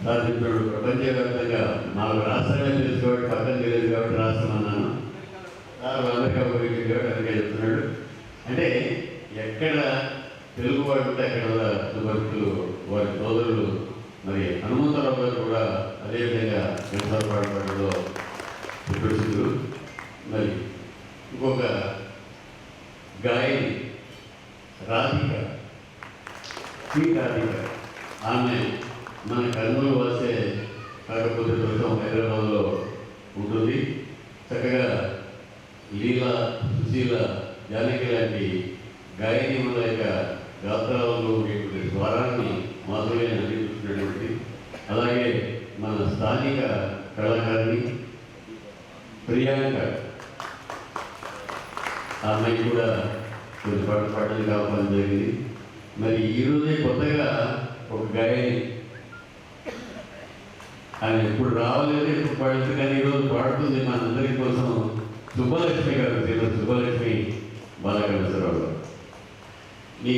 సాధించాడు. ప్రపంచవ్యాప్తంగా 4 రాష్ట్రాలే తెలుసు కాబట్టి పక్కన తెలియదు కాబట్టి రాష్ట్రం అన్నాను. సార్ అమెరికా గురించి కాబట్టి అందుకే చెప్తున్నాడు. అంటే ఎక్కడ తెలుగు వాడు ఉంటే అక్కడ భక్తులు వారి సోదరులు మరి హనుమంతరావు గారు కూడా అదేవిధంగా వ్యవసాయ పాటలో సుప్రసిద్ధులు. మరి ఇంకొక గాయని రాధిక, ఆమె మన కర్నూలు వాసే కాకపోతే ప్రస్తుతం హైదరాబాద్లో ఉంటుంది. చక్కగా లీలా, సుశీల, జానకి లాంటి గాయనీయుల యొక్క గాత్రాలలో ఉండేటువంటి స్వరాన్ని మాధుర్యాన్ని అందించుకున్నటువంటి, అలాగే మన స్థానిక కళాకారిణి ప్రియాంక, ఆ అమ్మాయి కూడా కొన్ని పాటలు కావాలని జరిగింది. మరి ఈరోజే కొత్తగా ఒక గాయని, ఆయన ఎప్పుడు రావాలేదు, ఎప్పుడు పాడుతుంది, కానీ ఈరోజు పాడుతుంది మనందరి కోసం. సుబ్బలక్ష్మి గారు, శ్రీమతి సుబ్బలక్ష్మి బాలకృష్ణరావు గారు, మీ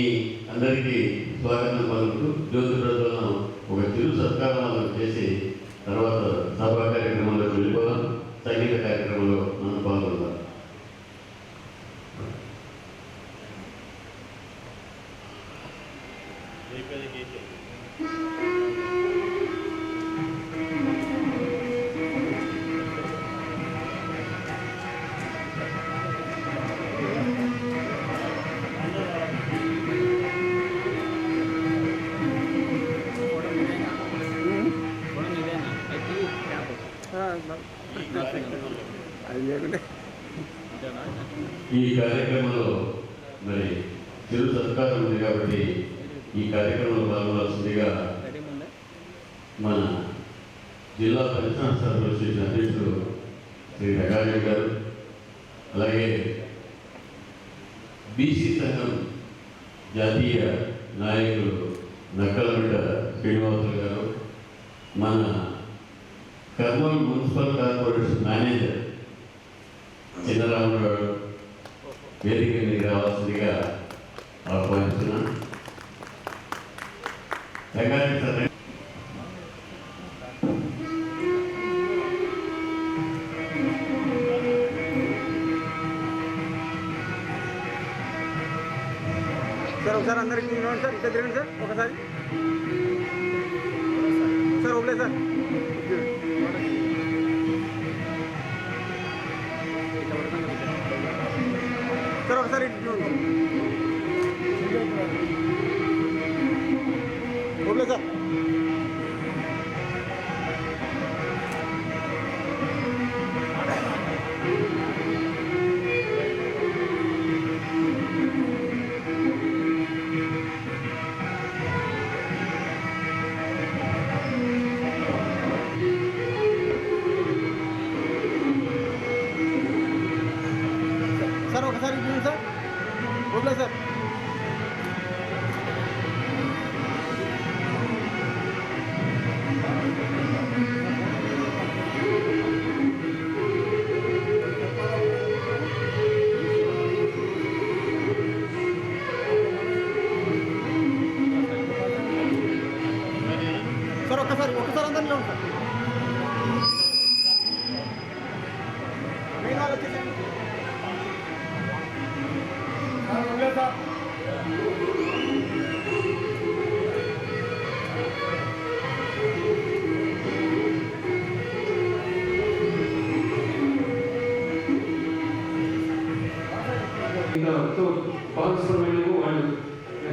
అందరికీ స్వాగతం పలుకుతూ జ్యోతి ప్రజ్వలనం ఒక చిరు సత్కారం చేసి తర్వాత సభా కార్యక్రమంలోకి వెళ్ళిపోదాం. సంగీత కార్యక్రమంలో మనం పాల్గొందాం. ఈ కార్యక్రమంలో మరి చిరు సత్కారం ఉంది కాబట్టి ఈ కార్యక్రమంలో పాల్గొనాల్సిందిగా మన జిల్లా పరిశ్రమ అసోసియేషన్ అధ్యక్షుడు శ్రీ రకాజీ గారు, అలాగే బీసీ సంఘం జాతీయ నాయకులు నక్కలమిట శ్రీనివాసులు గారు, మన Kurnool municipal corporation manager Chinnaramudu గారు వేదిక మీదకి రావాల్సిందిగా ఆహ్వానిస్తున్నాను. సార్ ఒకసారి అందరికీ ఇవ్వండి సార్, ఇక్కడ తిరగండి సార్ ఒకసారి సార్. ఒకలే సార్, సార్ ఒకసారి ఒకలే సార్. సార్ ఒకసారి సార్ ఓకే సార్. సార్ ఒక్కసారి అందరిలో ఉంటారు. భాగస్వామ్యులకు వాళ్ళు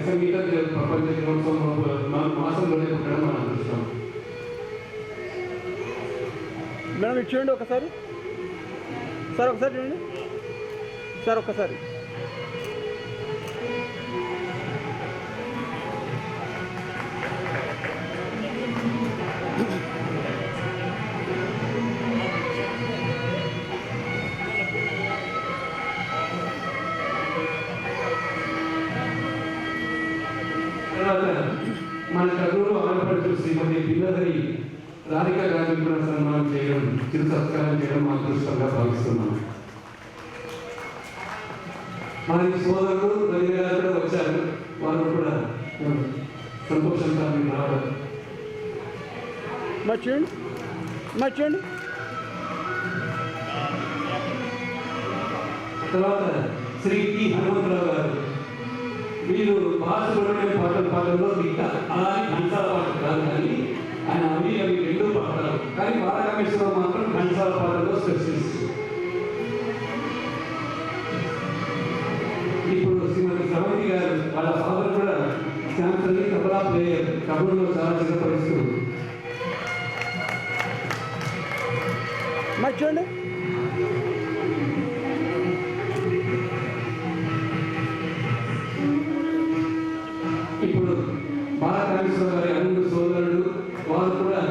సంగీత ప్రపంచ దినోత్సవం మాసంలోనే పుట్టడం మన అదృష్టం. మేడం ఇటు చూడండి ఒకసారి సార్, ఒకసారి చూడండి సార్, ఒక్కసారి మన కర్నూలు ఆంధ్రప్రదేశ్ శ్రీమతి పిల్లధరి రాధికా గాంధీ కూడా సన్మానం చేయడం, చిరు సత్కారం చేయడం మా అదృష్టంగా భావిస్తున్నాం. మన సోదరులు రవిగారు కూడా వచ్చారు, వారు కూడా సంతోషంగా రావడం. మర్చిపోండి. తర్వాత శ్రీ టి హనుమంతరావు గారు. వీరు బాలసుబ్రహ్మణ్యం పాటల్లో మిగతా అలాగే ఘంటాల పాటలు కాదు, కానీ ఆయన అవి రెండు పాడతారు. కానీ బాలరామేశ్వరరావు మాత్రం ఘంటాల పాటల్లో స్పెషలిస్ట్. ఇప్పుడు శ్రీమతి శ్రవంతి గారు, వాళ్ళ ఫాదర్ కూడా శాంతల్ని తబలా ప్లేయర్, కబుర్లో చాలా చిరపరిస్తూ. మర్చిపోండి. ఇప్పుడు బాలకామేశ్వర గారి అల్లుడు సోదరుడు, వారు కూడా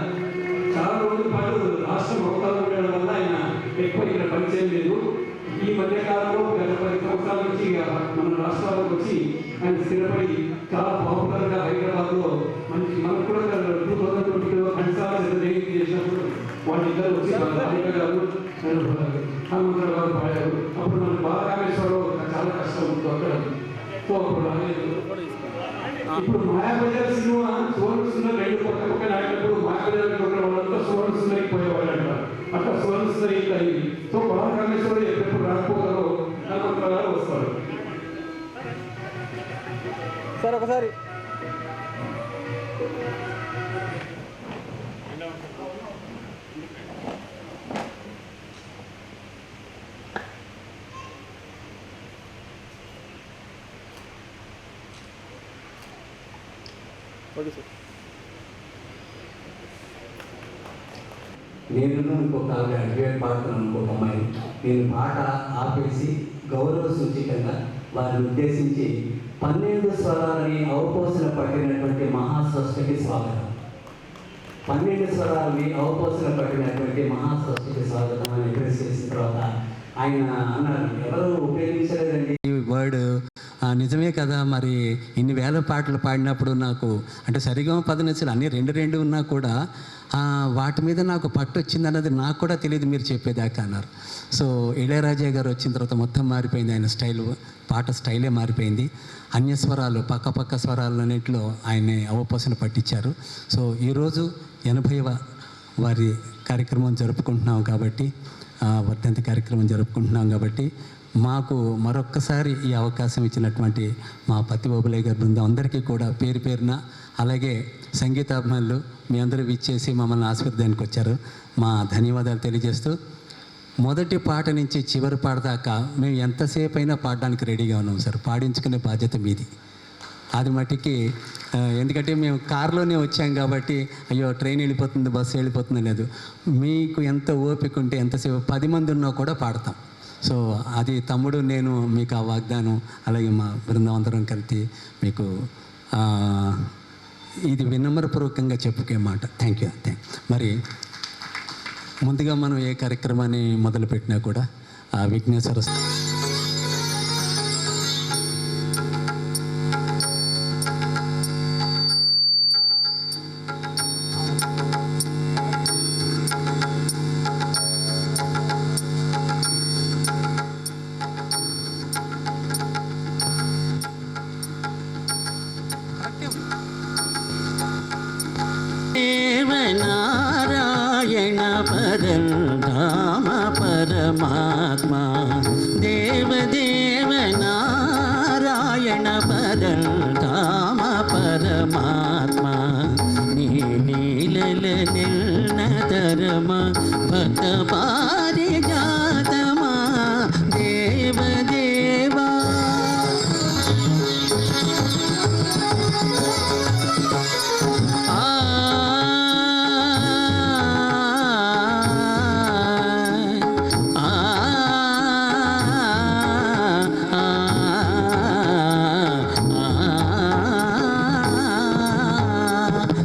చాలా రోజుల పాటు రాష్ట్రం అవతారం ఉండడం వల్ల ఆయన ఎక్కువ ఇక్కడ పరిచయం లేదు. ఈ మధ్యకాలంలో గత 10 సంవత్సరాల నుంచి మన రాష్ట్రాలకు వచ్చి ఆయన స్థిరపడి చాలా పాపులర్గా హైదరాబాద్లో మనకు కూడా 2020లో ఘంటాల జయంతి చేసినప్పుడు వాళ్ళిద్దరు వచ్చి రాధిక గారు హనుమంతరావు గారు పాడారు. అప్పుడు మన బాలకామేశ్వరరావు చాలా కష్టం ఉంటుంది అక్కడ, సో అప్పుడు రాలేదు. ఇప్పుడు మాయాబజార్ సినిమా సువర్ణ సుందరి రెండు పక్క ఆడినప్పుడు మాయాబజార్ ఉన్న వాళ్ళంతా సువర్ణ సుందరికి పోయేవాళ్ళంట. అట్లా సువర్ణ సుందరి అయింది. సో బాలకామేశ్వరుడు ఎప్పుడు రాకపోతారో హనుమంతరావు గారు వస్తారు. సార్ ఒకసారి ఓకే సార్. నేను ఇంకొక ఆవిడ అడ్వేట్ పాడుతున్నాను, ఇంకొక అమ్మాయి. నేను పాట ఆపేసి గౌరవ సూచికంగా వారిని ఉద్దేశించి 12 స్వరాలని అవపోసన పట్టినటువంటి మహాసృష్టికి స్వాగతం. 12 స్వరాలని అవపోసన పట్టినటువంటి మహాసృష్టికి స్వాగతం అని అడ్రస్ చేసిన తర్వాత ఆయన అన్నారు, ఎవరు ఉపయోగించలేదండి ఈ వర్డ్. నిజమే కదా, మరి ఇన్ని వేల పాటలు పాడినప్పుడు నాకు అంటే సరిగమ పదనచ్చలు అన్నీ 2 ఉన్నా కూడా వాటి మీద నాకు పట్టు వచ్చిందన్నది నాకు కూడా తెలియదు మీరు చెప్పేదాకా అన్నారు. సో ఇళయరాజా గారు వచ్చిన తర్వాత మొత్తం మారిపోయింది, ఆయన స్టైల్, పాట స్టైలే మారిపోయింది. అన్యస్వరాలు పక్క స్వరాలన్నింటిలో ఆయన్ని అవపోసన పట్టించారు. సో ఈరోజు 80వ వారి కార్యక్రమం జరుపుకుంటున్నాం కాబట్టి, వర్ధంతి కార్యక్రమం జరుపుకుంటున్నాం కాబట్టి మాకు మరొక్కసారి ఈ అవకాశం ఇచ్చినటువంటి మా పత్తి ఓబులయ్య గారి బృందం అందరికీ కూడా పేరు పేరున, అలాగే సంగీతాభిమానులు మీ అందరూ విచ్చేసి మమ్మల్ని ఆశీర్వదానికి వచ్చారు, మా ధన్యవాదాలు తెలియజేస్తూ, మొదటి పాట నుంచి చివరి పాట దాకా మేము ఎంతసేపు అయినా పాడడానికి రెడీగా ఉన్నాం సార్. పాడించుకునే బాధ్యత మీది. అది మట్టికి ఎందుకంటే మేము కారులోనే వచ్చాం కాబట్టి అయ్యో ట్రైన్ వెళ్ళిపోతుంది, బస్సు వెళ్ళిపోతుంది లేదు. మీకు ఎంత ఓపిక ఉంటే ఎంతసేపు 10 మంది ఉన్నా కూడా పాడతాం. సో అది తమ్ముడు నేను మీకు ఆ వాగ్దానం, అలాగే మా బృందం అందరం కలిసి మీకు ఇది వినమ్రపూర్వకంగా చెప్పుకే మాట. Thank you. మరి ముందుగా మనం ఏ కార్యక్రమాన్ని మొదలుపెట్టినా కూడా విఘ్నేశ్వర దేవనారాయణ పరధామ పరమాత్మ, దేవదేవ నారాయణ పరధామ పరమాత్మ, నీ నీలల నిర్ణతరమ భక్త పారిజాతమా దేవదేవా.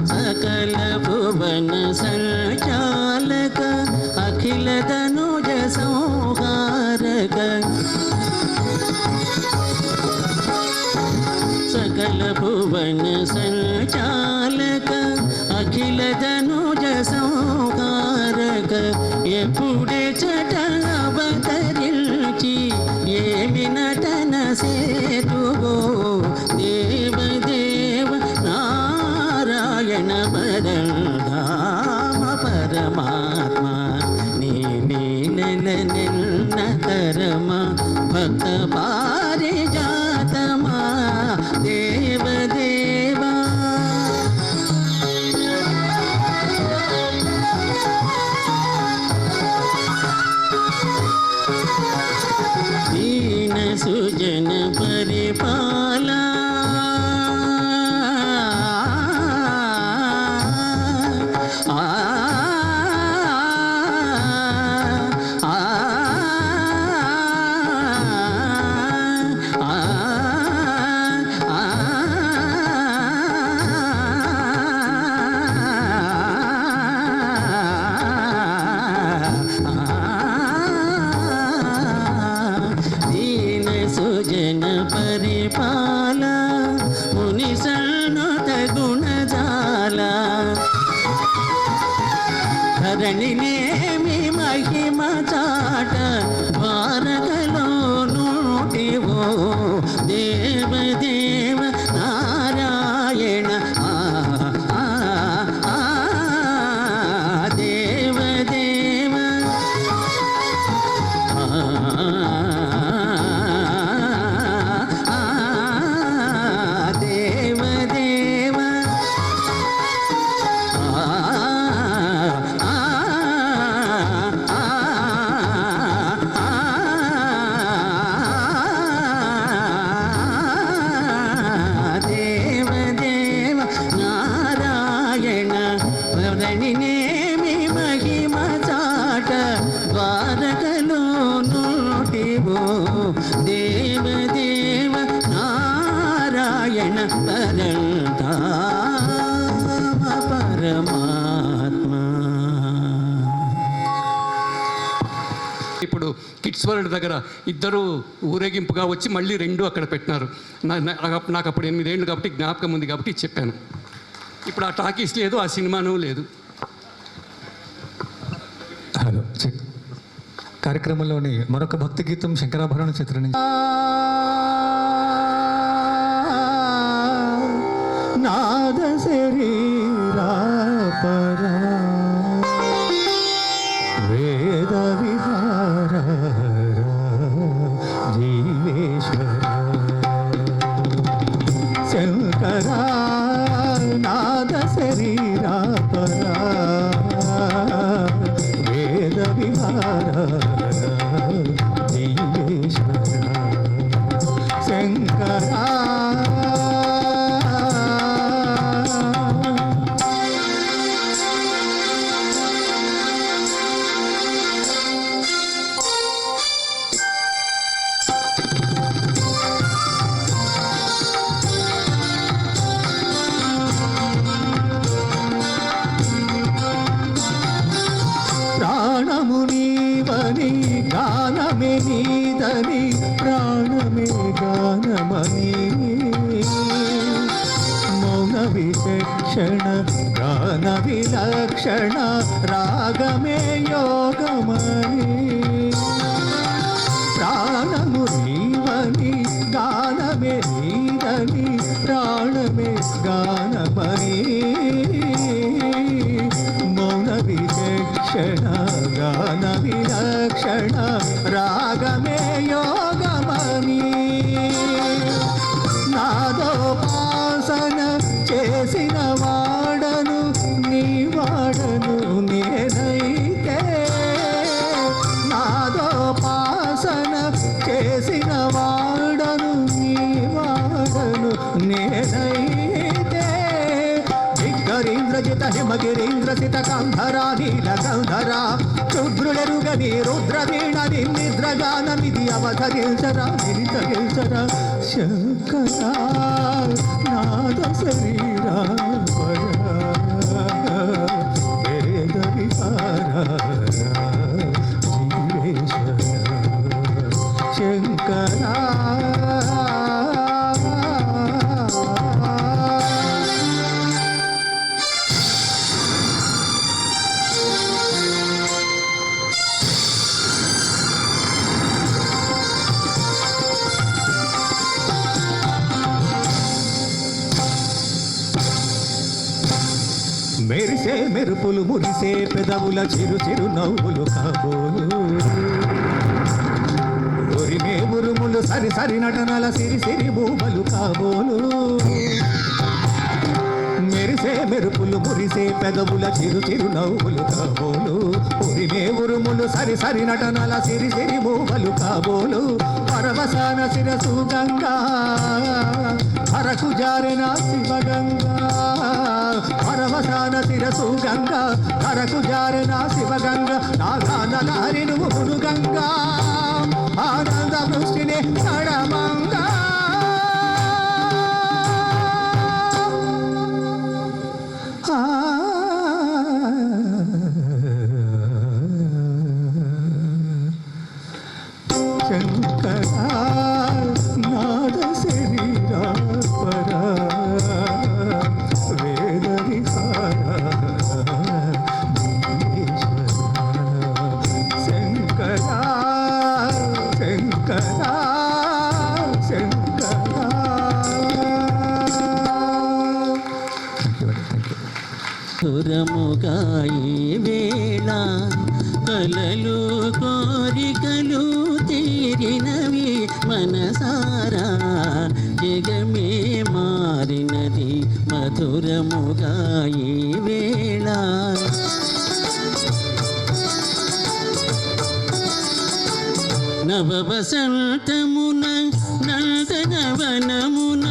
सकल भुवन संचालक अखिल तनुज संहारक, सकल भुवन संचालक अखिल तनुज संहारक, ఎప్పుడే చట అవతరించి ఏమి నటన సేతువో దేవదేవ నారాయణ పరధామ భక్త పారిజాతమా దేవదేవా దీన సుజన పరిపాలా దీన సుజన పరిపాల ముని సన్నుత గుణజాల ధరణినేమి మహిమ చాట ద్వారకలో నోటివో దేవదేవ నారాయణ దేవదేవ దేవదేవ దేవదేవ నారాయణ వరణినేమి మహిమ చాట ద్వారకలో నోటివో దేవదేవ నారాయణ పరంధామ పరమాత్మ. ఇప్పుడు కిడ్స్ వరల్డ్ దగ్గర ఇద్దరు ఊరేగింపుగా వచ్చి మళ్ళీ రెండు అక్కడ పెట్టినారు. నాకు అప్పుడు 8 ఏళ్ళు కాబట్టి జ్ఞాపకం ఉంది కాబట్టి చెప్పాను. ఇప్పుడు ఆ టాకీస్ లేదు, ఆ సినిమాను లేదు. Hello check. కార్యక్రమంలోని మరొక భక్తి గీతం శంకరాభరణ చిత్రం నుంచి. నాద శరీరా పరా వేద విహార జీవేశ్వర శంకరా నాద శరీరా పరా వేద విహార జీవేశ్వర శంకరా. ప్రాణము నీవని గానమే నీదని ప్రాణమే గానమని మౌన విచక్షణ గాన విలక్షణ రాగమే యోగమని ప్రాణము నీవని గానమే నీదని ప్రాణమే గానమని మౌన విచక్షణ గాన విలక్షణ రాగమే యోగమని నాదోపాసన చేసిన వాడను నీ వాడను నేనైతే నాదోపాసన చేసిన వాడను నీ వాడను నేనైతే దిగ్గరీంద్రజిత హిమగిరీంద్రసిత కంధరా నీల గంధరా రుద్రుడెరుగని రుద్రవీణని నిద్రగానమిది అవధరించరా నిరితరించరా శంకరా నాద శరీరా వేద విహార జీవేశ్వర శంకరా. మెరిసే మెరుపులు మురిసే పెదవుల చిరు చిరు నవ్వులు కాబోలు ఉరిమే ఉరుములు సరి సరి నటనల సిరి సిరి భూమలు కాబోలు మెరిసే మెరుపులు మురిసే పెదవుల చిరు చిరు నవ్వులు కాబోలు ఉరిమే ఉరుములు సరి సరి నటనల సిరి సిరి భూమలు కాబోలు పరవసాన శిరసు గంగా హరకు జారిన శివగంగా పరవసాన శిరసు గంగా హరకు జారిన శివగంగా నాగానలారి నువ్వు గంగా ఆనంద వృష్టిని నడమంగా శంకరా నాద శరీరా పరా వేద విహారా శంకరా శంకరా శంకరా. సురముగా ఈ వేళ కలలు కోరికలు తీరినవి మనసారా జగమే మారినది మధురముగా ఈ వేళ నవ వసంతమున నందనవనమున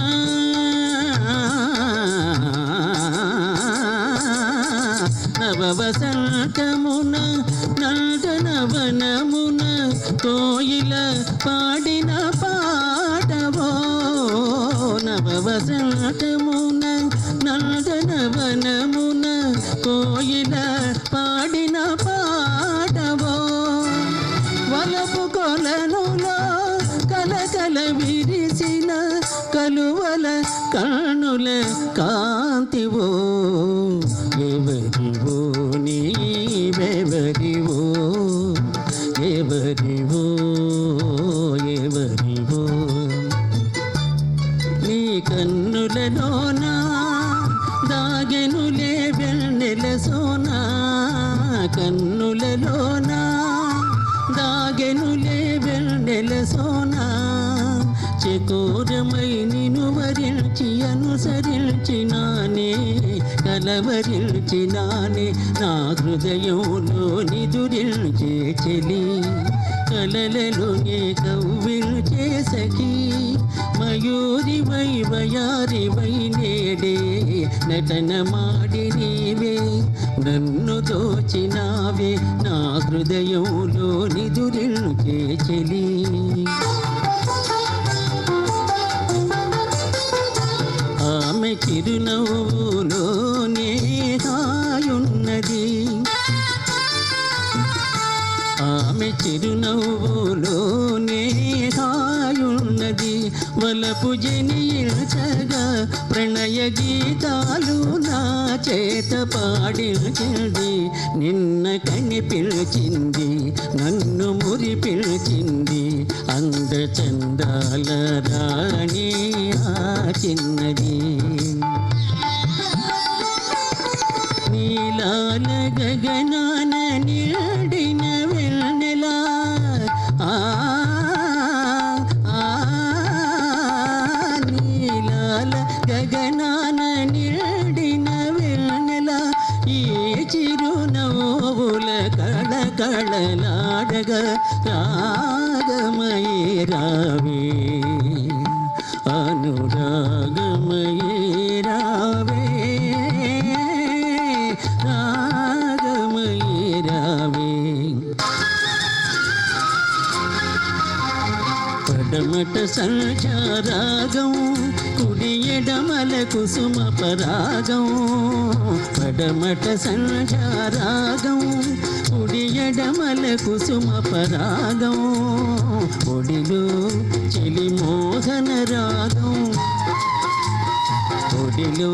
నవ వసంతమున నందనవనమున కోయిల పాడిన పాటవో నవ వసంతమున నందనవనమున కోయిల పాడిన పాటవో వలపు కొలనులో కలకల విరిసిన కలువల కన్నుల కాంతివో ఎవరివో నీవెవరివో ఎవరివో ఎవరివో నీ కన్నులలోనా దాగెనులే వెన్నెల సోనా కన్నులలోనా దాగెనులే వెన్నెల సోనా చకోరమై నిను వరించి అనుసరించినానే కలవరించినానే నా హృదయంలో నిదురించే చెలి కలలలో నే కవ్విల్చే సఖీ మయూరి వై వయారి వై నేడే నటన మాడి నీవే నన్ను దోచినావే నా హృదయంలో నిదురించే చెలి ఆమె చిరునవ్వులోనే హాయున్నది ఆమె చిరునవ్వులోనే హాయున్నది వలపు జనించగా ప్రణయ గీతాలు నా చేత పాడించింది నిన్న కని పిలిచింది నన్ను మురి పిలిచింది అంద చందాల రాణి ఆ చిన్నది నీలాల గగనాన నిండిన వెన్నెలా నీలాల గగనాన నిండిన వెన్నెలా ఈ చిరునవ్వుల కళకళలాడగా రాగమయీ రావే అనురాగమయీ రావే రాగమయీ రావే పడమట సంచారాగం కుడి ఎడమల కుసుమ పరాగం పడమట సంచారాగం కుడి ఎడమల కుసుమ పరాగం ఒడిలో చెలి మోహన రాగం ఒడిలో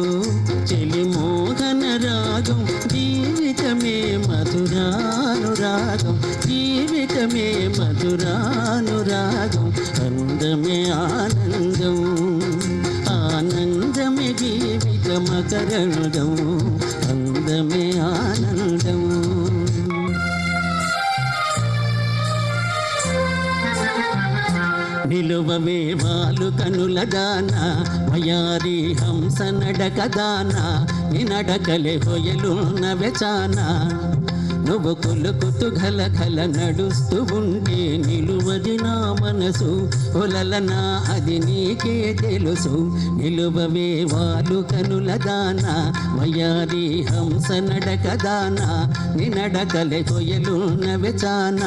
చెలి మోహన రాగం జీవితమే మధురానురాగం జీవితమే మధురానురాగం అందమే ఆనందం ఆనందమే జీవిత మకరందం అందమే ఆనందం నిలువవే వాలు కనుల దాన వయారి హంస నడక దాన నీ నడకలే హొయలున్న వెచాన నువ్వు కొలుకుతూ ఘల ఘల నడుస్తూ ఉంటే నిలువది నా మనసు ఒలలనా అది నీకే తెలుసు నిలువవే వాలు కనుల దాన వయారి హంస నడక దాన నీ నడకలే కొయలున్న వెచాన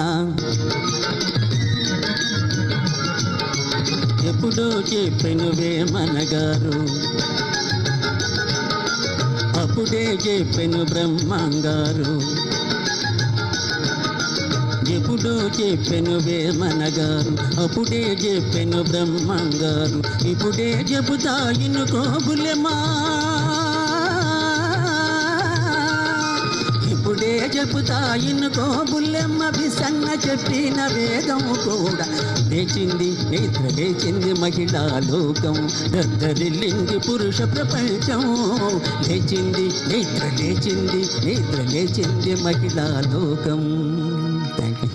ఎప్పుడో చెప్పెనువే మనగారు అప్పుడే చెప్పెను బ్రహ్మంగారు ఎప్పుడో చెప్పెను వేమనగారు అప్పుడే చెప్పెను బ్రహ్మంగారు ఇప్పుడే చెబుతా ఇనుకోబులెమా ఇప్పుడే చెబుతా ఇనుకోబులెమ్మ విసన్న చెప్పిన వేదం కూడా లేచింది నిద్ర లేచింది మహిళా లోకం దద్దరిల్లింది పురుష ప్రపంచం లేచింది నిద్ర లేచింది మహిళా లోకం. Thank you.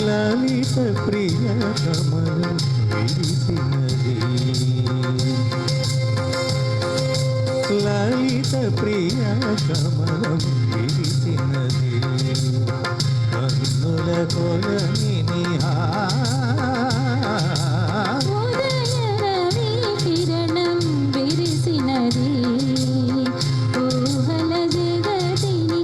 లలిత ప్రియ కమలం విరిసినది లలిత ప్రియ కమలం విరిసినది కన్నుల కొలని కిరణం విరిసినది ఊహల జగతిని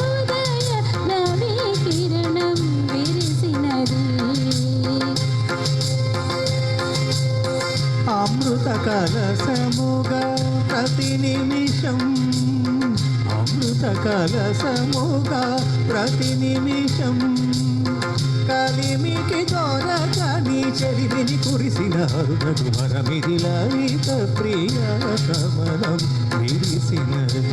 ఉదయ నవి కిరణం విరిసినది అమృత కలసముగా ప్రతి నిమిషం అమృత కలసముగా ప్రతి నిమిషం కలిమికి దొరకని చెలిమిని కురిసిన హరునకు వరమిది లలిత ప్రియ కమలం విరిసినది.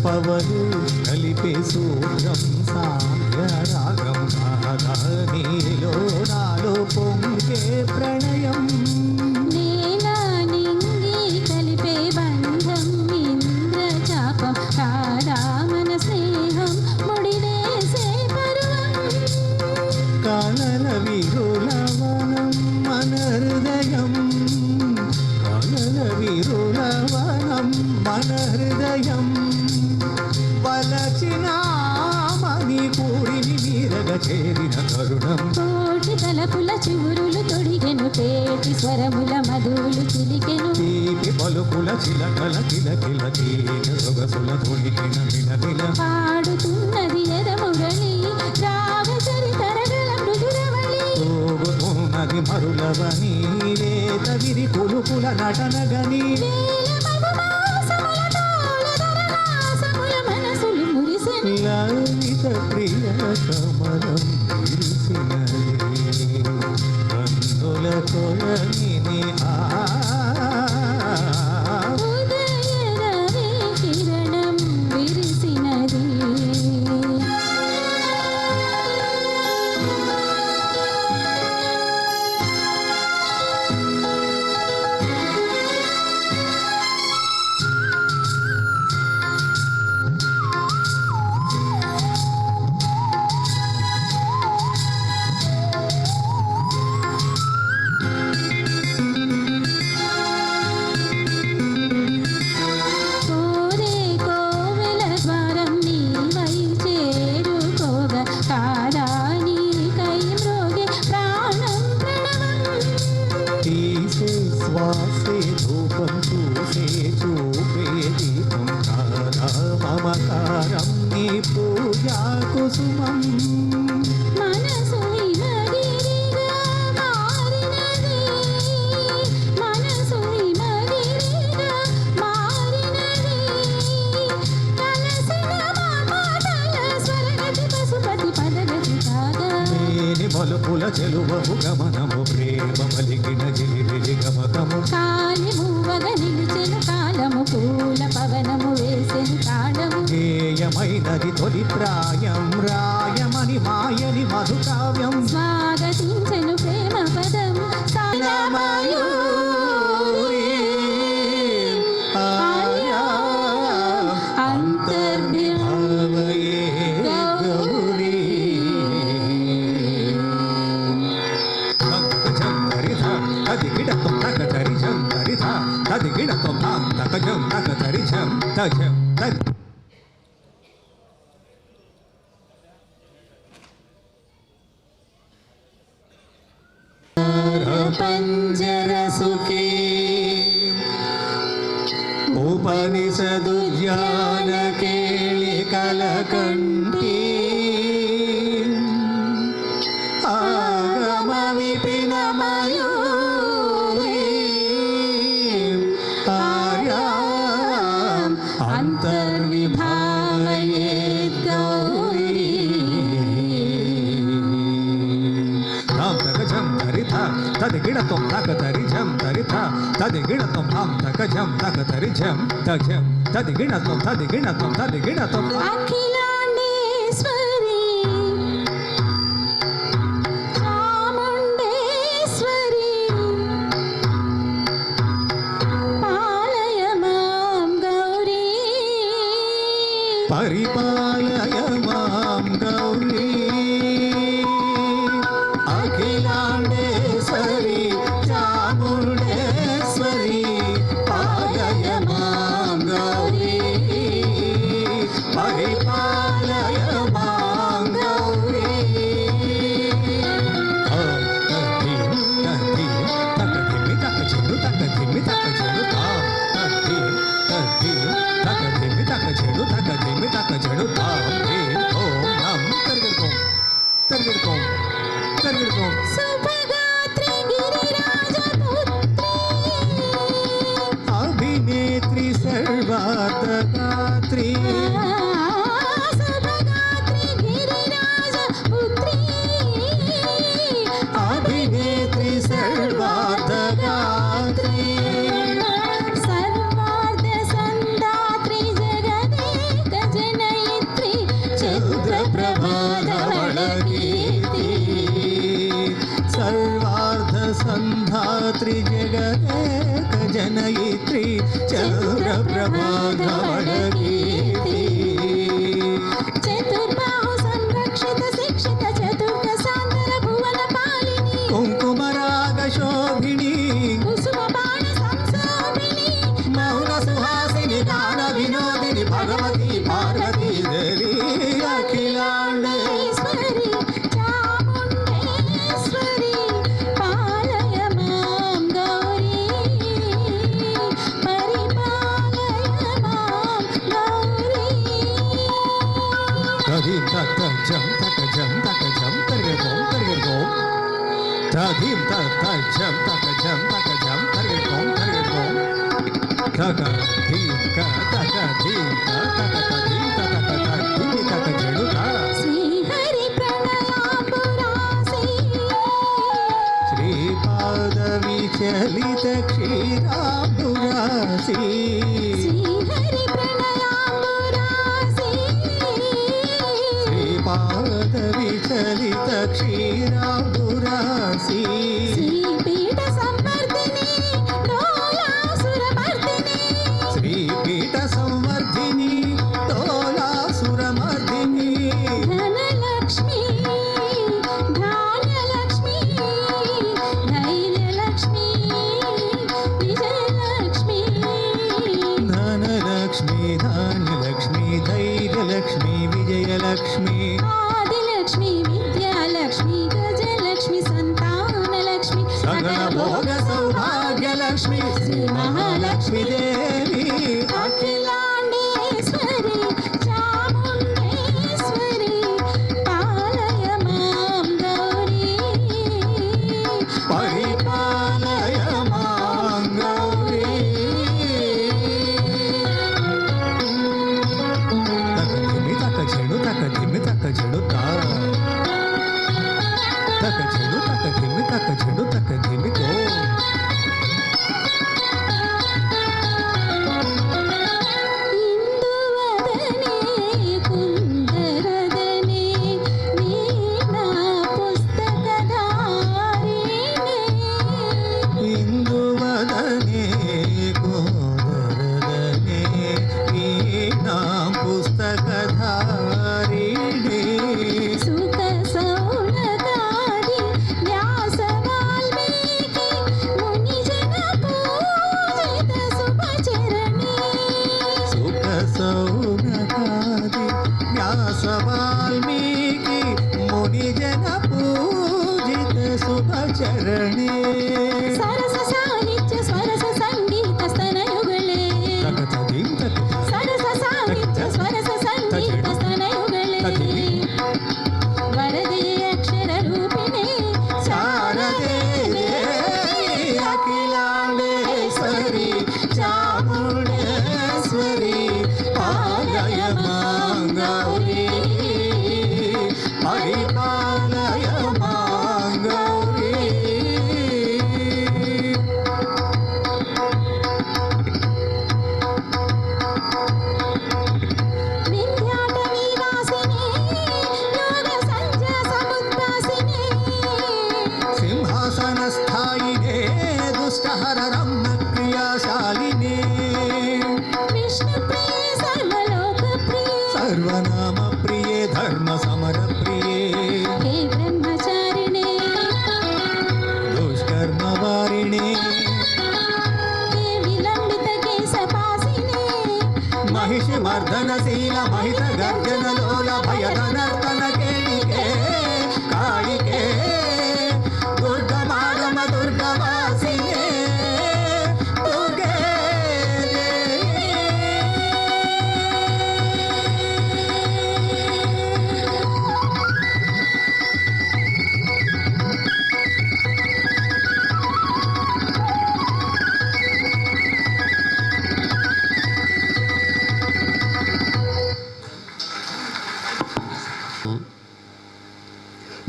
పవలు కలిపే సూత్రం సాంధ్య రాగం కాదా నీలో నాలో పొంగే ప్రణయం నేలా నింగి కలిపే బంధం ఇంద్రచాపం కాదా మన స్నేహం ముడివేసే పరువం కలల విరులవనం మన హృదయం కలల విరులవనం మన హృదయం వలచినామని కూడిని వీరగ చేరిన తరుణం కోటి తలపుల చివురులు తొడిగెను తేటి స్వరముల మధువులు చిలికెను తీపి పలుకుల చిలకల కిలకిల తీగ సొగసుల తొడిగిన మిలమిల పాడుతున్నది ఎదమురళి రావసరి తరగల మృదురవళి తోగుతున్నది మరులవని లేత విరి కులుకుల నటనగని లలిత ప్రియ కమలం విరిసినది కన్నుల కొలని ఉదయ రవి కిరణం విరిసినది శ్వాసే ధూపం చూసే చూపే దీపం కాదా మమకార కుసుమం మనసు హిమగిరిగా మారినది, మనసు హిమగిరిగా మారినది. కలసిన మాటల స్వరగతి పశుపతి పదగతి కాగా మేని మలుపుల చెలువము గమనము ప్రేమ మలిగిన జిలిబిలి గమకము కాలి మూవగ నిలిచెను కాలము పూల పవనము వేసెను తాళము. గేయమైనది తొలి ప్రాయం రాయమని మాయని మధుకావ్యం స్వాగతించెను ప్రేమ పదం సాయమయూరి ఆయా అంతర్భావయే గౌరీ తది గిడతం తక తరి జం తరిధ తది గిడతం తాం తక జం తక తరి జం తజం తది పంజరసుఖీ ఉపనిషదు జ్ఞాన కేళి కలకంఠీ ఆగమ విపిన మయూరీ ఆర్యాం అంతర్విభావయేద్ గౌరీ తాం తక జం తరిధ తది గిడతం తక తరి జం తరిధ తది గిడతం తాం తక జం తక తరి జం తజం తది గిడతం తది గిడతం తది గిడతం అఖిలాండేశ్వరి చాముండేశ్వరి పాలయ మాం గౌరీ పరిపాలయ మాం గౌరీ అఖిలాండేశ్వరి చాముండేశ్వరి పాలయ మాం గౌరీ పరిపాలయ మాం గౌరీ తకధిమి తక చెడు తకధిమి తక చెడు తాం తకధిమి తక చెడు తకధిమి తక చెడు తాం ఓం నం తరిగడుకోం తరిగడుకోం తరిగడుకోం శుభగాత్రి గిరిరాజపుత్రి అభినేత్రి సర్వార్థగాత్రి శుభగాత్రి గిరిరాజపుత్రి అభినేత్రి సర్వార్థగాత్రి సర్వార్థ సందాత్రి జగదేక జనయిత్రి చంద్ర ప్రభాధవళకీర్తి సర్వార్థ సంధాత్రి జగదేక జనయిత్రి చంద్ర ప్రభాధవళకీర్తి చతుర్బాహు సంరక్షిత శిక్షిత చతుర్క సాంతర భువన పాలిని కుంకుమరాగ శోభిని కుసుమ బాణ సంశోభిని మౌన సుహాసిని గాన వినోదిని భగవతి పార్వతీ దేవి అఖిలాండేశ్వరి చాముండేశ్వరి పాలయ మాం గౌరీ పరిపాలయ మాం గౌరీ తదీం తక జం తక జం తక జం తరిగడుకోం తరిగడుకోం తదీం తక జం తక జం తక జం తరిగడుకోం తరిగడుకోం తక ధీం క తక ధీం క తక తదీం తక తక ధీమి తక జడుక శ్రీహరి ప్రణయాపురాసి శ్రీపాద విచలిత క్షీరాపురాసి శ్రీహరి ప్రణయాపురాసి శ్రీపాద విచలిత క్షీరాపురాసి శ్రీపీఠ సంవర్ధిని డోలాసురమర్దిని శ్రీపీఠ సంవర్ధిని తోలాసురమర్దిని ధనలక్ష్మి ధాన్యలక్ష్మి ధైర్యలక్ష్మి విజయలక్ష్మి ధనలక్ష్మి ధాన్యలక్ష్మి ధైర్యలక్ష్మి విజయలక్ష్మి ఆదిలక్ష్మి విద్యాలక్ష్మి గజలక్ష్మి సంతానలక్ష్మి సకల భోగ సౌభాగ్యలక్ష్మి శ్రీ మహాలక్ష్మి దేవి అఖిలాండేశ్వరి చాముండేశ్వరి హర రమ్య క్రియాశాలిని విష్ణుప్రియే సర్వలోకప్రియే సర్వనామ ప్రియే ధర్మ సమర ప్రియే హే బ్రహ్మచారిణే దుష్కర్మ వారిణే హే విలంబిత కేశపాసినే మహిషి మర్దనశీల మహిత గర్జన లోల భయధనర్తన కేళికే కాళికే దుర్గమాగమ దుర్గవాసినే దుర్గే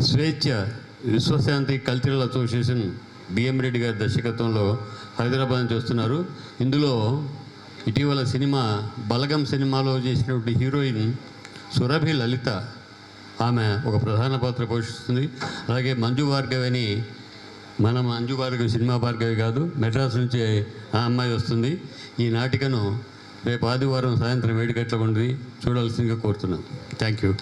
స్వేచ్ఛ విశ్వశాంతి కల్చరల్ అసోసియేషన్ బిఎం రెడ్డి గారి దర్శకత్వంలో హైదరాబాద్ నుంచి వస్తున్నారు. ఇందులో ఇటీవల సినిమా బలగం సినిమాలో చేసినటువంటి హీరోయిన్ సురభి లలిత ఆమె ఒక ప్రధాన పాత్ర పోషిస్తుంది. అలాగే మంజు భార్గవి అని మన మంజు భార్గవి సినిమా భార్గవి కాదు, మెడ్రాస్ నుంచి ఆ అమ్మాయి వస్తుంది. ఈ నాటికను రేపు ఆదివారం సాయంత్రం 7 గంటలకు ఉంటుంది, చూడాల్సిందిగా కోరుతున్నాను. Thank you.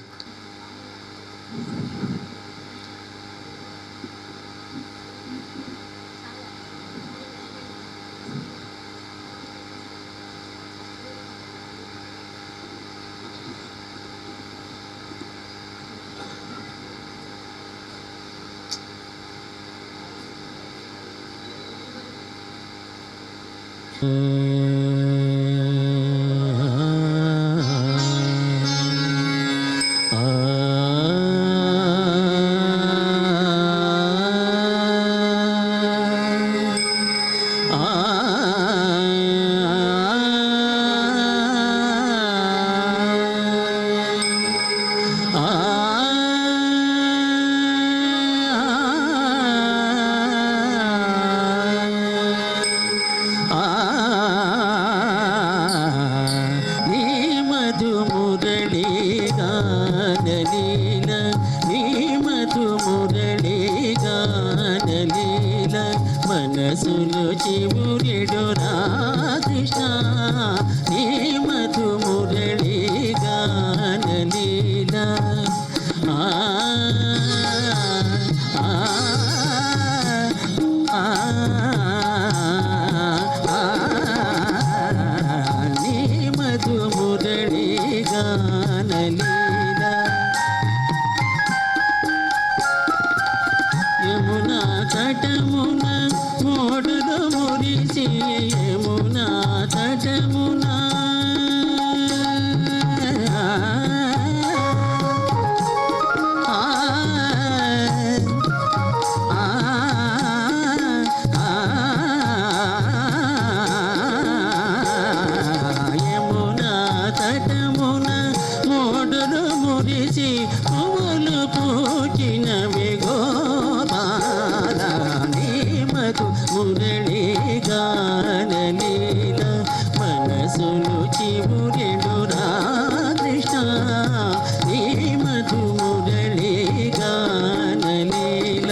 మనసులో చివురెడు నా కృష్ణ నీ మధు మురళి గానలీల నీ మధు మురళి గానలీల యమునా తటమున మోడులు మురిసి యమునా తటమునా యమునా తటమున మోడులు మురిసి పువ్వులు పూచిన మురళి గానలీల మనసులు చివురెడు రాకృష్ణ నీ మధు మురళి గానలీల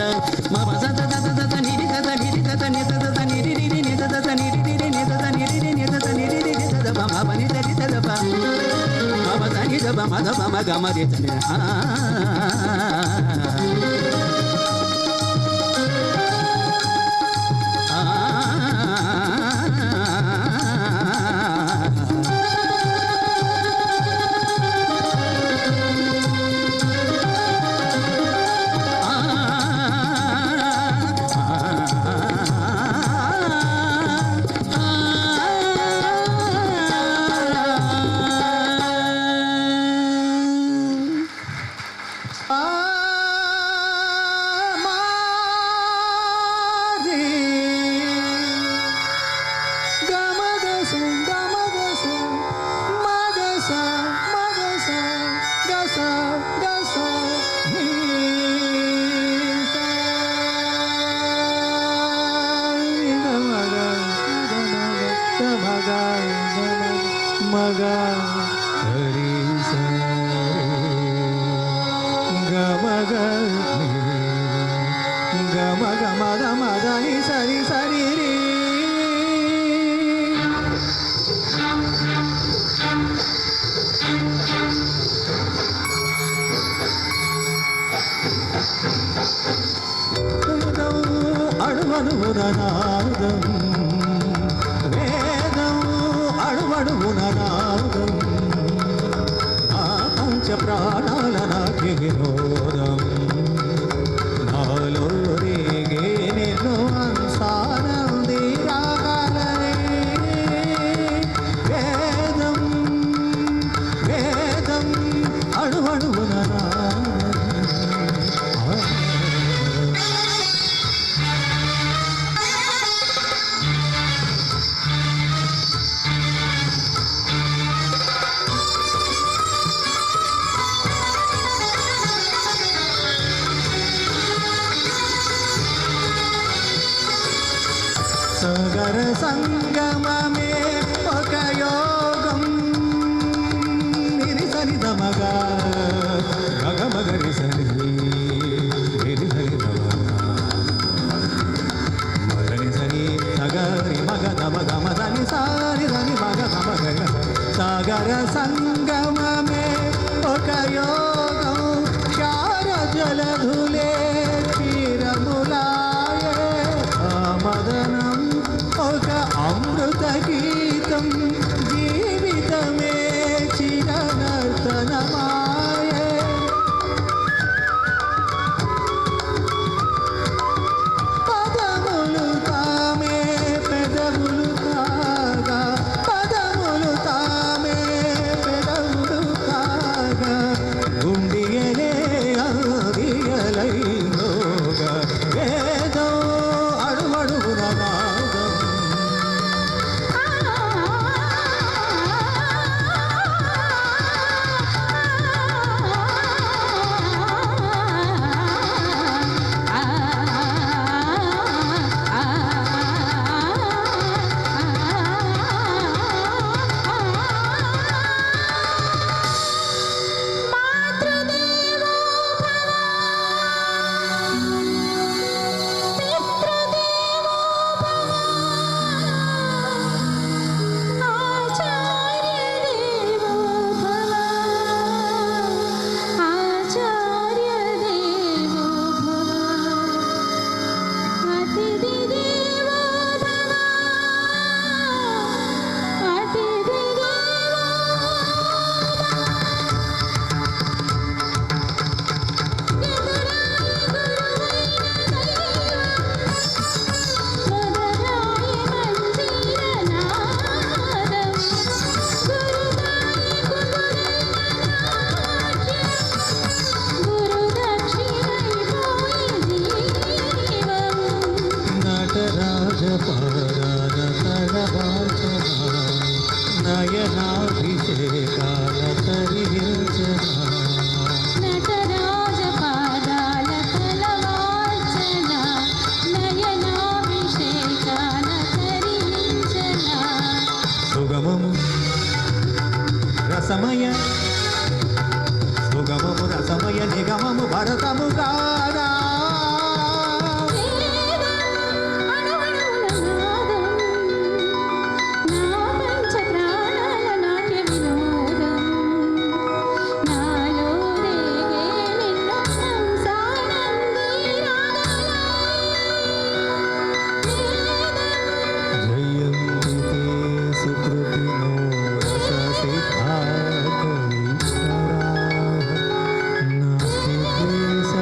మమ సత సత సత నిరి సత నిరి సత నిత సత నిరి నిరి నిత సత నిరి నిరి నిత సత నిరి నిరి నిత సత నిరి నిరి నిత సత మమ పని సరి సత ప మమ సని సప మద పమ గమ రి సని గమ గమ గమ దని సరి సరి రే అణువణువున నాదం వేదం అణువణువున నాదం ఆ పంచ ప్రాణాల నాట్య వినోదం నాలో రేగే నిన్ను అంశానంది రాగాలనే వేదం వేదం అణువణువున నాదం సగర సంగమమే ఒక యోగం నిరిసరి దమగా గగమగరి సరి నిరిసరి మగని సరి సగరి మగ దమ గమ దని సారి దని మగ దమ గగ సాగర సంగమమే ఒక యోగం చార జలధులే తీరములాయే మదనం ఒక అమృత గీతం జీవితమే చిరనర్తనమాయే పదములు తామే పెదవులు కాగా పదములు తామే పెదవులు కాగా గుండియలే ఆదియలైలోగా వేదో అడువడుగున నాదం నటరాజపాదాన తడవాచన నయనాభిషేకాల తరివించన నటరాజ పాదాల తలవార్చన నయనాభిషేకాన తరించన సుగమము రసమయ సుగమము రసమయ నిగమము భరతము కాదా సుకృతినో రస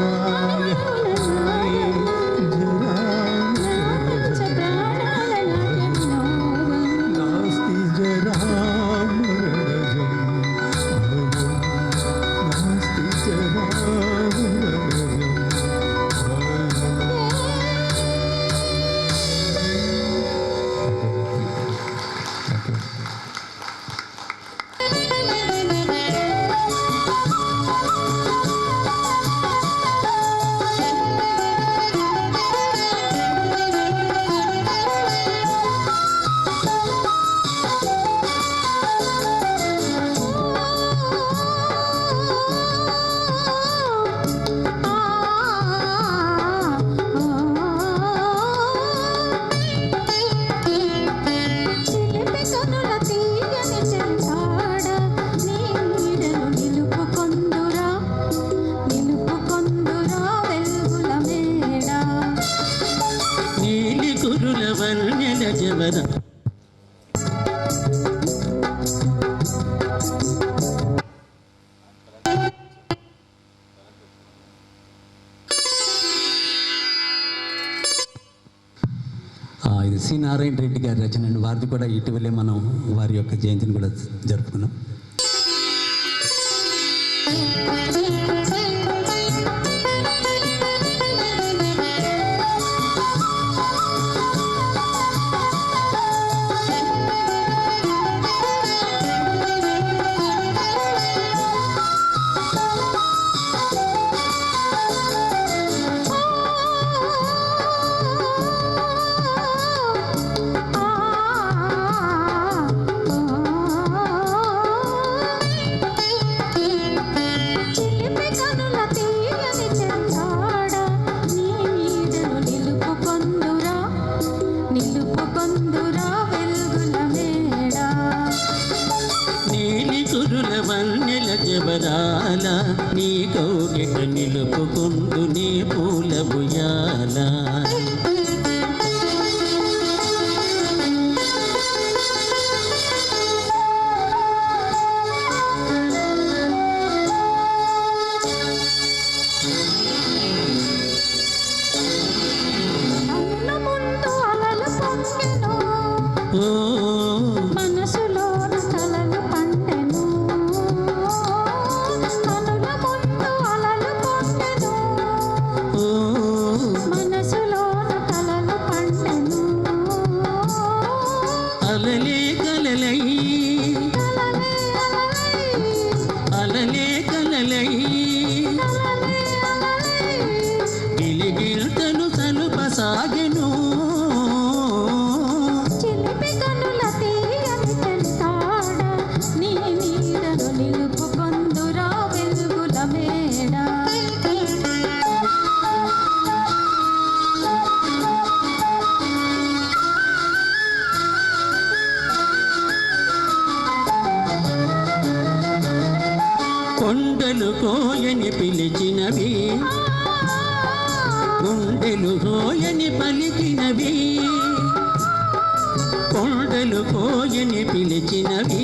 జవర ఇది సి నారాయణ రెడ్డి గారి రచన అండి. వారిది కూడా ఇటీవలే మనం వారి యొక్క జయంతిని కూడా జరుపుకున్నాం. జవరాల నీ కౌగిట నిలుపుకుందు నీ పూల బుయాల కొండలు కోయని పిలిచినవి గుండెలు హోయని పలికినవి కొండలు కోయని పిలిచినవి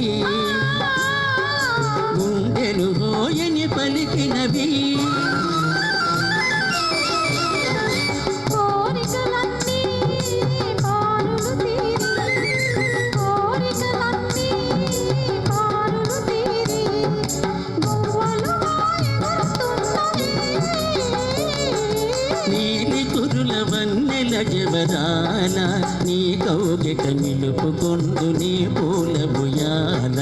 గుండెలు హోయని పలికినవి జవరాల నీ కౌగిట నిలుపుకొందు నీ పూల బుయాల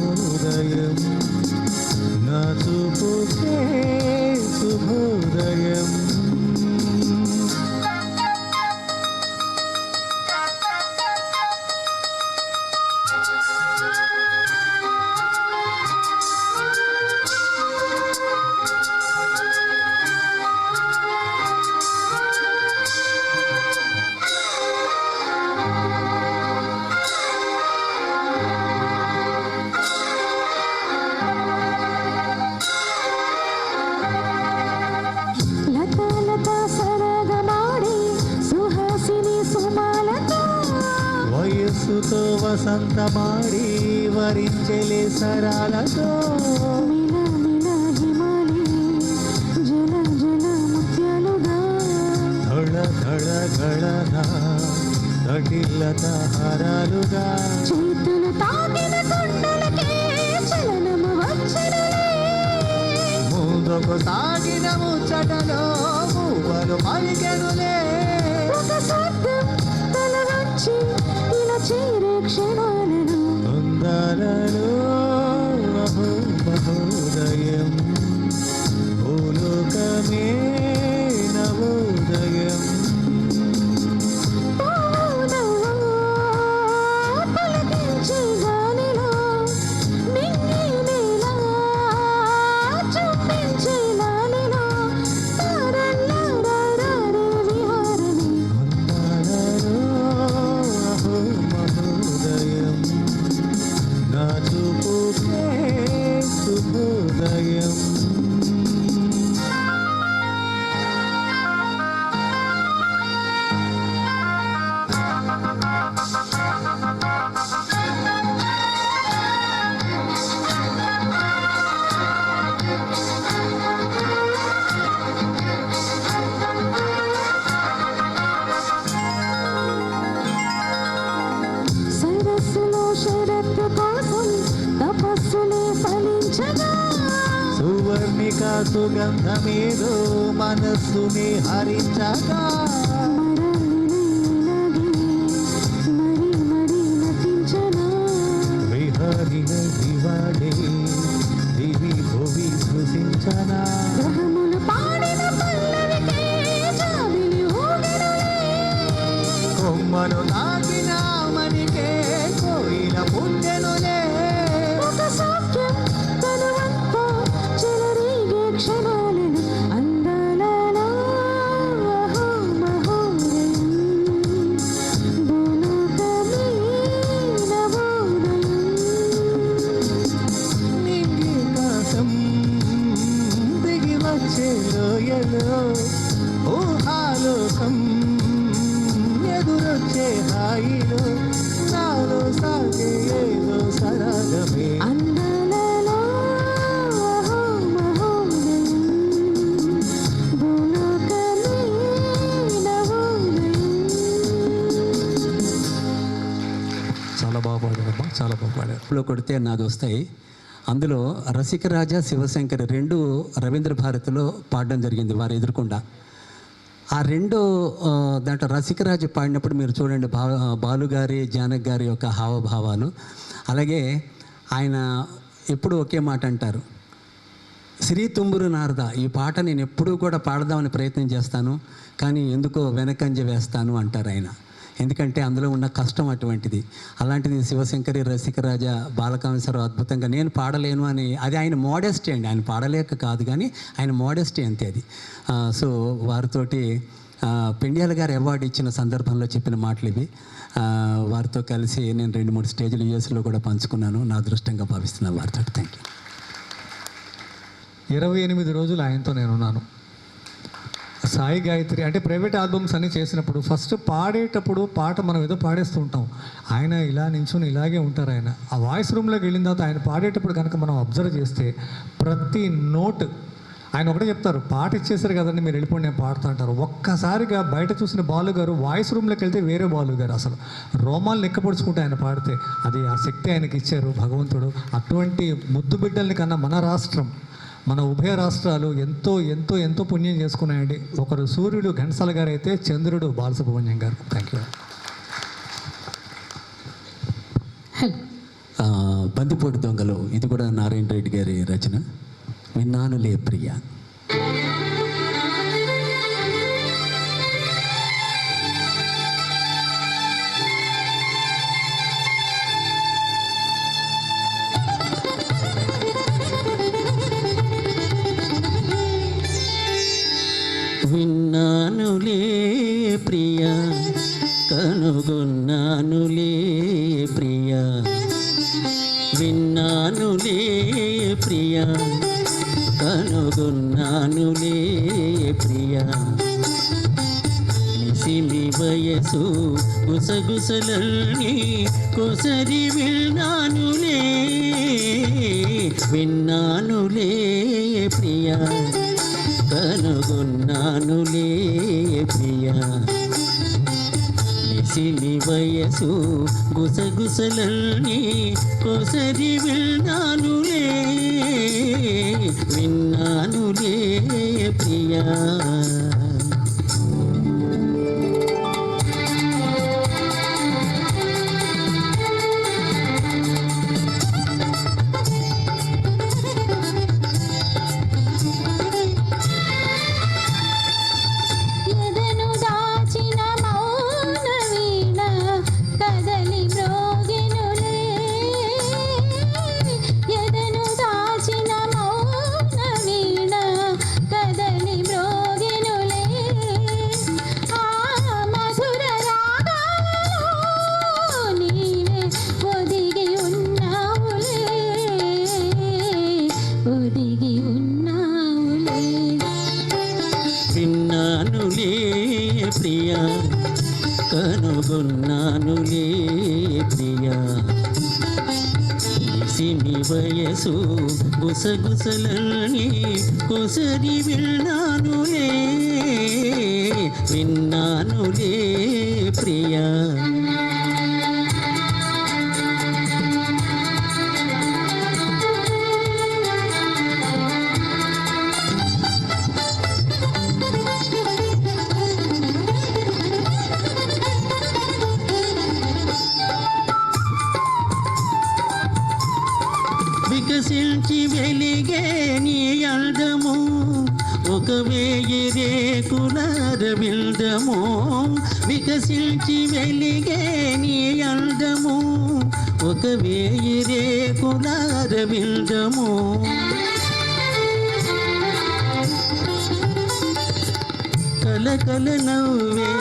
మహోదయం నా చూపుకే శుభోదయం లతా లతా సరగమాడి సుహాసిని సుమాలతో వయస్సుతో వసంతమాడి వరించెలే సరాలతో మిల మిల హిమాలి జల జల ముత్యాలుగా ధళ ధళ గళన తటిల్లత హరాలుగా చేతులు తాకిన కొండలకే చలనము వచ్చెనులే ముందుకు సాగిన ముచ్చటలో పువ్వులు పలికెనులే ఒక శబ్దం తల వంచి ఇలా చేరే క్షణాలను అందాలలో అహో మహోదయం భూలోకమే నవోదయం పలకించే గాలిలో నింగి నేల చూపించే లాలిలో తారల్లారారే విహారమే అందాలలో అహో మహోదయం నా చూపుకే శుభోదయం సరస్సులో షరత్తు కోసం తపస్సులే ఫలించగా సువర్ణిక సుగంధమేదో మనస్సుని హరించగా మరలినగి మరి మరి నటించనా విహరిన దివాడే దివి భువి సృశించనా గ్రహములు పాడిన పల్లవికే జాబిలి ఊగెనులే కొమ్మను తాకిన మనికే కోయిల పుట్టెనులే ఒక సౌఖ్యం తనువంతా చెలరేగే క్షణాలను అందాలలో అహో మహోదయం భూలోకమే నవోదయం నింగి కాసం దిగి వచ్చే లోయలో ఊహాలోకం ఎదురొచ్చే హాయిలో నాలో సాగే ఏదో సరాగమే అందాలలో అహో మహోదయం భూలోకమే నవోదయం చాలా బాగా పాడారమ్మా, చాలా బాగా పాడారు. లో కొడితే నాది వస్తాయి. అందులో రసికరాజ శివశంకర్ రెండు రవీంద్ర భారతిలో పాడడం జరిగింది వారు ఎదుర్కొండా. ఆ రెండు దాంట్లో రసికరాజ పాడినప్పుడు మీరు చూడండి బాలుగారి జానక్ గారి యొక్క హావభావాలు. అలాగే ఆయన ఎప్పుడు ఒకే మాట అంటారు, శ్రీ తుంబురు నారద ఈ పాట నేను ఎప్పుడూ కూడా పాడదామని ప్రయత్నం చేస్తాను కానీ ఎందుకో వెనకంజ వేస్తాను అంటారు ఆయన. ఎందుకంటే అందులో ఉన్న కష్టం అటువంటిది. అలాంటిది శివశంకరి రసికరాజ బాలకామేశ్వరరావు అద్భుతంగా నేను పాడలేను అని, అది ఆయన మోడెస్టీ అండి, ఆయన పాడలేక కాదు కానీ ఆయన మోడెస్టీ అంతే అది. సో వారితోటి పెండియాల గారు అవార్డు ఇచ్చిన సందర్భంలో చెప్పిన మాటలు ఇవి. వారితో కలిసి నేను 2-3 స్టేజ్లు యూఎస్లో కూడా పంచుకున్నాను. నా అదృష్టంగా భావిస్తున్నాను వారితో. Thank you. 28 రోజులు ఆయనతో నేనున్నాను. సాయి గాయత్రి అంటే ప్రైవేట్ ఆల్బమ్స్ అన్నీ చేసినప్పుడు ఫస్ట్ పాడేటప్పుడు పాట మనం ఏదో పాడేస్తూ ఉంటాం, ఆయన ఇలా నించుని ఇలాగే ఉంటారు. ఆయన ఆ వాయిస్ రూమ్లోకి వెళ్ళిన తర్వాత ఆయన పాడేటప్పుడు కనుక మనం అబ్జర్వ్ చేస్తే ప్రతి నోట్ ఆయన ఒకటే చెప్తారు, పాట ఇచ్చేసారు కదండి మీరు వెళ్ళిపోండి నేను పాడుతూ అంటారు. ఒక్కసారిగా బయట చూసిన బాలు గారు వాయిస్ రూమ్లోకి వెళ్తే వేరే బాలు గారు, అసలు రోమాలు లెక్కపడుచుకుంటే ఆయన పాడితే అది ఆ శక్తి ఆయనకి ఇచ్చారు భగవంతుడు. అటువంటి ముద్దు బిడ్డల్ని కన్నా మన రాష్ట్రం, మన ఉభయ రాష్ట్రాలు ఎంతో ఎంతో ఎంతో పుణ్యం చేసుకున్నాయండి. ఒకరు సూర్యుడు ఘంటసాల గారు అయితే చంద్రుడు బాలసుబ్రహ్మణ్యం గారు. Thank you. బందిపోటు దొంగలు ఇది కూడా నారాయణ రెడ్డి గారి రచన. విన్నానులే ప్రియ. విన్నానులే ప్రియ, కనుగొన్నానులే ప్రియ, విన్నానులే ప్రియ, కనుగొన్నానులే ప్రియ. నిసిమి వయసు గుసగుసలన్నీ కొసరి విన్నానులే, విన్నానులే ప్రియ, కనుగొన్నానులే ప్రియ. నిసిమి వయసు గుసగుసలన్నీ కొసరి విన్నానులే, విన్నానులే ప్రియ. ఎదను దాచిన మౌన వీణ కదలి మ్రోగెనులే, ఎదను దాచిన మౌన వీణ కదలి మ్రోగెనులే. ఆ మధుర రాగాలలో నీవే ఒదిగి ఉన్నావులే, ఒదిగి ఉన్నావులే. విన్నానులే ప్రియ, కనుగొన్నానులే ప్రియ. నిసిమి వయసు గుసగుసలన్నీ కొసరి విన్నానులే, విన్నానులే ప్రియ. వికసించి వెలిగే నీ అందము ఒక వేయి రేకుల రవిల్దము, వికసించి వెలిగే నీ అందము ఒక వేయి రేకుల రవిల్దము. కలకల నవ్వే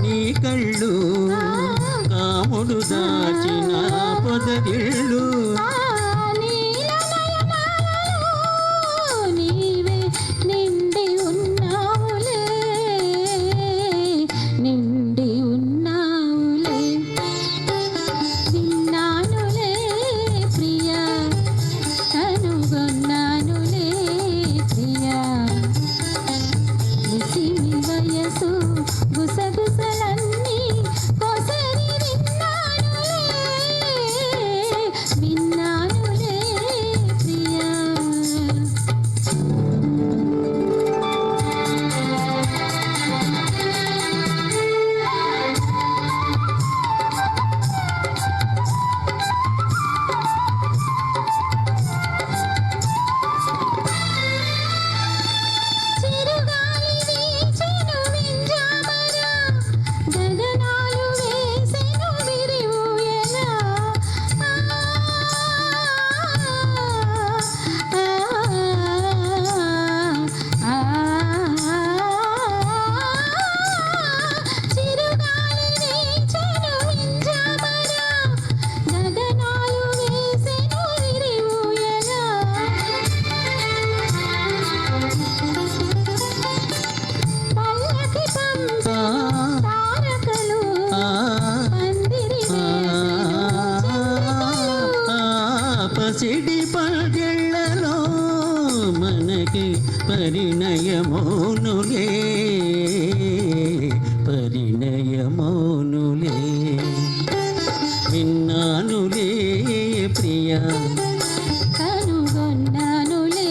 నీ కళ్ళు కాముడు దాచిన పొదరిళ్ళు, నీవే నిండి ఉన్నావులే, నిండి ఉన్నావులే. విన్నానులే ప్రియ, కనుగొన్నానులే ప్రియ. నిసిమి వయసు గుసగుసలన్నీ కొసరి విన్నానులే, విన్నానులే ప్రియ. చిరుగాలి వీచెను వింజామర, గగనాలు వేసెను విరిఊయల. చిరుగాలి వీచెను వింజామర, గగనాలు వేసెను విరిఊయల. పల్లకి పంప తారకలు పందిరి పసిడి పగళ్ళలో మనకి పరిణయమౌనులే, పరిణయమౌనులే. విన్నానులే ప్రియ, కనుగొన్నానులే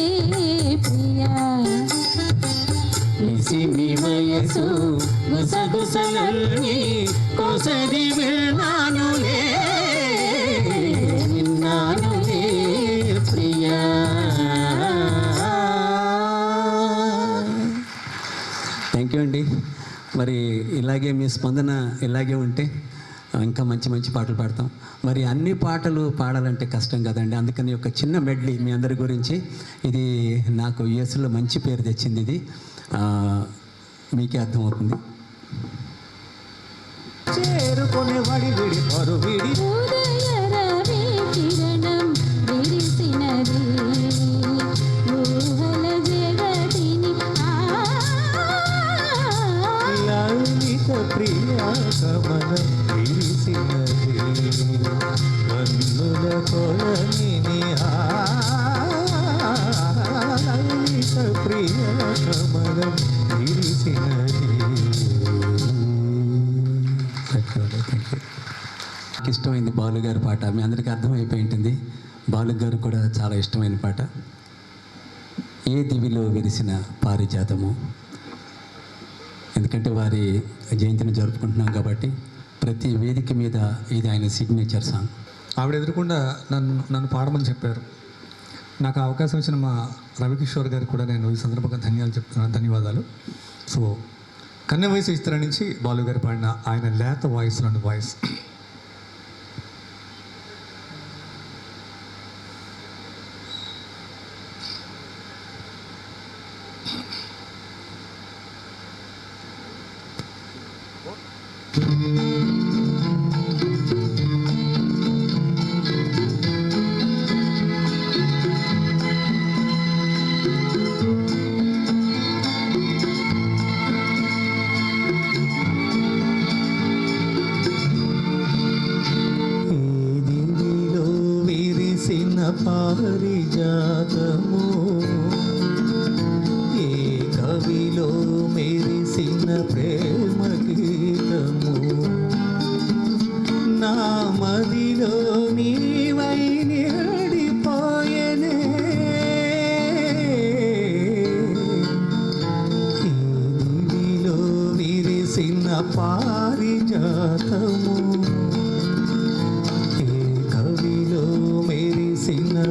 ప్రియ. నిసిమి వయసు గుసగుసలన్నీ కొసరి విన్నానులే, విన్నానులే ప్రియ. ఇలాగే మీ స్పందన ఇలాగే ఉంటే ఇంకా మంచి మంచి పాటలు పాడతాం. మరి అన్ని పాటలు పాడాలంటే కష్టం కదండి. అందుకని ఒక చిన్న మెడ్లీ మీ అందరి గురించి, ఇది నాకు యుఎస్లో మంచి పేరు తెచ్చింది. ఇది మీకే అర్థమవుతుంది. చేరుకునే వాడి విడి పరు విడి ఉదయ రవి కిరణం విరిసినది ఊహల జగతిని లలిత ప్రియా కమలం విరిసినది కన్నుల కొలనిని లలిత ప్రియా కమలం విరిసినది. నాకు ఇష్టమైంది బాలు గారి పాట. మీ అందరికీ అర్థమైపోయి ఉంటుంది. బాలు గారు కూడా చాలా ఇష్టమైన పాట. ఏ దివిలో విరిసిన పారిజాతము. ఎందుకంటే వారి జయంతిని జరుపుకుంటున్నాం కాబట్టి ప్రతి వేదిక మీద ఇది ఆయన సిగ్నేచర్ సాంగ్. ఆవిడ ఎదురుకుండా నన్ను పాడమని చెప్పారు. నాకు అవకాశం ఇచ్చిన మా రవికిషోర్ గారికి కూడా నేను ఈ సందర్భంగా ధన్యవాదాలు. సో కన్నె వయసు ఇస్తర నుంచి బాలు గారు పాడిన ఆయన లేత వాయిస్లోని వాయిస్. పారిజాతము ఏ కవిలో మెరిసిన ప్రేమ గీతము నా మదిలో నీవై నిడిపోయెనే ఈ దివిలో విరిసిన పారిజాతము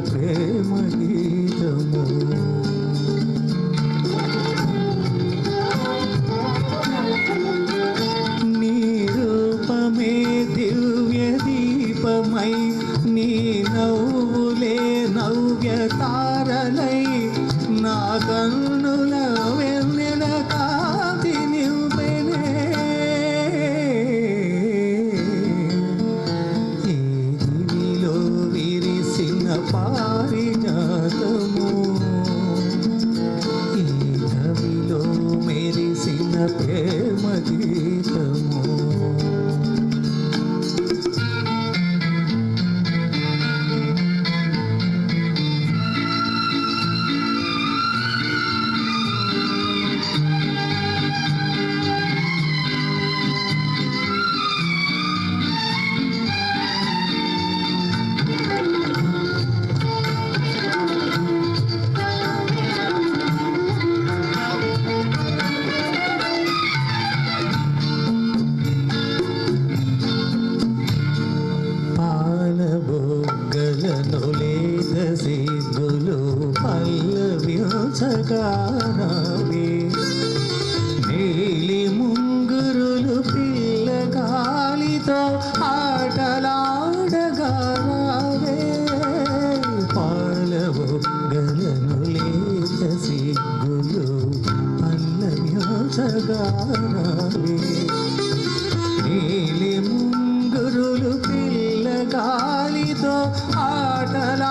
ప్రేమ గీతము. నీ రూపమే దివ్య దీపమై నీ నవ్వులే నవ్య తారలై నా కన్నుల వెన్నెల కాంతి నింపెనే పారిజాతము ఈ కవిలో మెరిసిన ప్రేమ గీతము. సిగ్గులు పల్లవించగారావే నీలి ముంగురులు పిల్లగాలితో ఆటలాడగారావే పాలబొగ్గలను లేత సిగ్గులు పల్లవించగారావే నీలి ముంగురులు పిల్లగాలితో ఆటలాడగారావే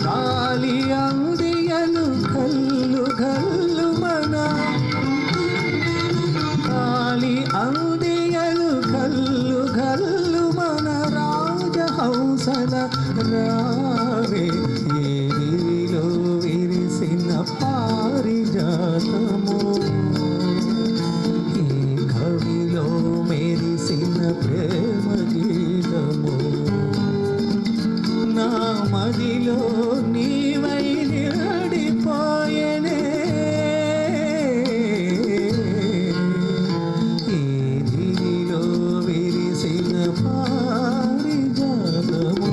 గాలి అందియలు కల్లు కల్లు మన గాలి అందియలు కల్లు కల్లు మన రాజహంసల రావే ఏరిలో విరిసిన పారిజాతము ఈ కవిలో మెరిసిన ప్రేమ గీతము నా మదిలో నీవై నిడిపోయెనే ఈ దివిలో విరిసిన పారిజాతము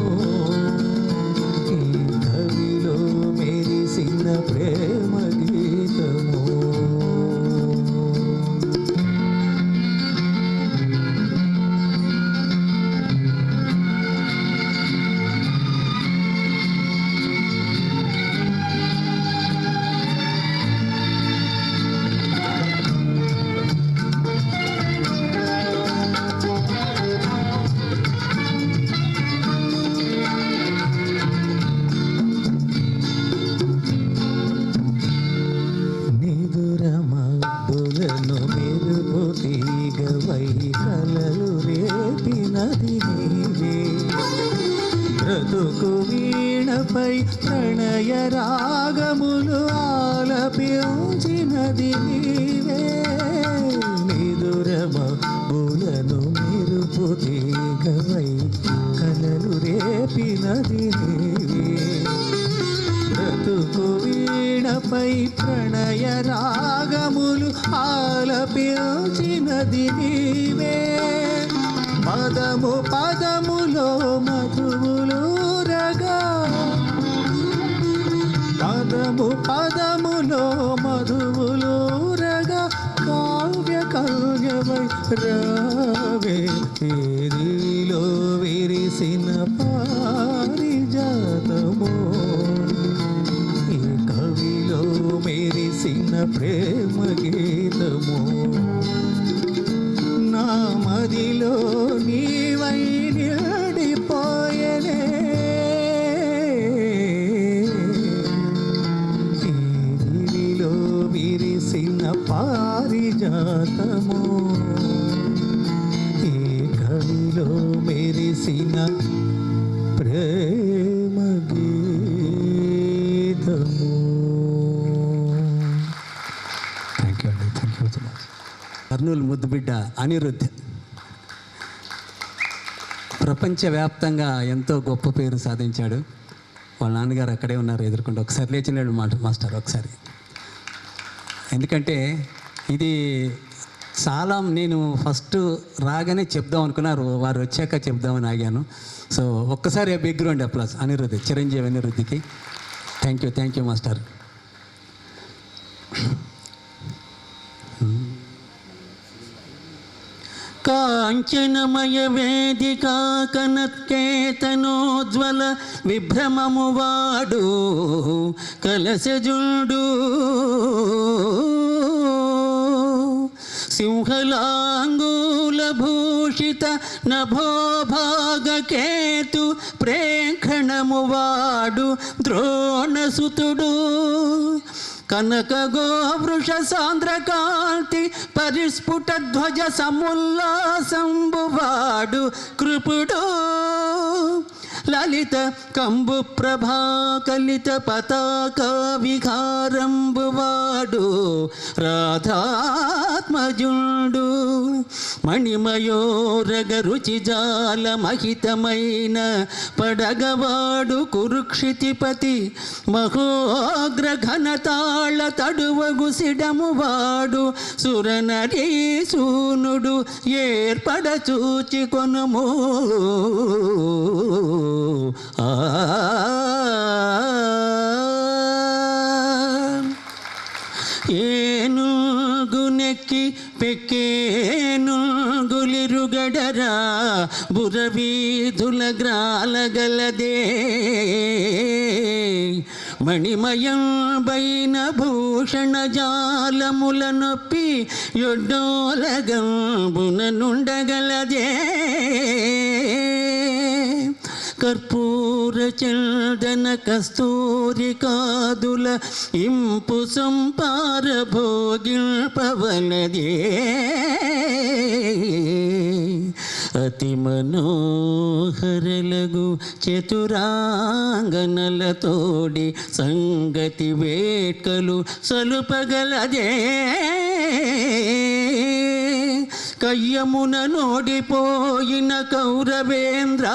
ఈ కవిలో మెరిసిన ప్రేమ గీతము. బ్రతుకు వీణపై ప్రణయ రాగములు ఆలపించినది నీవే నిదురమ బులను మెరుపు తీగవై కలలు రేపినది నీవే బ్రతుకు వీణపై ప్రణయ రాగములు ఆలపించినది నీవే పదము పదములో మధువులు రగా పదము పదములో మధువులు రగా కావ్య కావ్యమై రావే ఏదిలో విరిసిన పారిజాతమో ఈ కవిలో మెరిసిన ప్రేమ గీతమో నా మదిలో నీవై నిండిపోయనే ఈ దివిలో విరిసిన పారిజాతము ఈ కవిలో మెరిసిన ప్రేమ గీతము. థ్యాంక్ యూ అండి, thank you so much. Kurnool ముద్దుబిడ్డ అనిరుద్ధ్ ప్రపంచవ్యాప్తంగా ఎంతో గొప్ప పేరు సాధించాడు. వాళ్ళ నాన్నగారు అక్కడే ఉన్నారు ఎదుర్కొంటూ. ఒకసారి లేచినాడు మాస్టర్ ఒకసారి. ఎందుకంటే ఇది చాలా నేను ఫస్ట్ రాగానే చెప్దాం అనుకున్నారు, వారు వచ్చాక చెప్దామని ఆగాను. సో ఒక్కసారి బిగ్ రౌండ్ అప్లాస్ అనిరుద్ధ్, చిరంజీవి అనిరుద్ధికి. Thank you master. కాంచనమయ వేదికా కనత్కేతనోజ్వల విభ్రమము వాడు కలసజుడు సింహలాంగూల భూషిత నభోభాగకేతు ప్రేక్షణము వాడు ద్రోణసుతుడు కనక గోవృష సాంద్రకాంతి పరిస్ఫుట ధ్వజ సముల్లాసంబువాడు కృపుడు లలిత కంబు ప్రభా కలిత పతాక విహారంబువాడు రాధాత్మజుండు మణిమయోరగ రుచిజాల మహితమైన పడగవాడు కురుక్షితిపతి మహోగ్ర ఘనతాళ తడువగు సిడమువాడు సురనరీసూనుడు ఏర్పడ చూచి కొనుము ఏనుగునెక్కి పెక్కేనుగులిరుగడరా బురవీధుల గ్రాలగలదే మణిమయం బైన భూషణ జాలముల నొప్పి యొడ్డోలగంబున నుండగలదే కర్పూర చందన కస్తూరి కాదుల ఇంపు సంపార భోగిల్పవలదే అతి మనోహరలగు చతురాంగనలతోడి సంగతి వేట్కలు సలుపగలదే కయ్యమున నోడిపోయిన కౌరవేంద్ర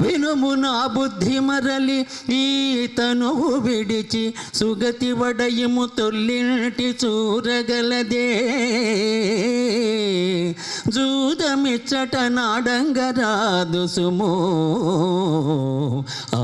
వినుము నా బుద్ధి మరలి ఈతను విడిచి సుగతి వడయము తొల్లింటి చూరగలదే జూదమిచ్చట నాడంగరాదు సుమో ఆ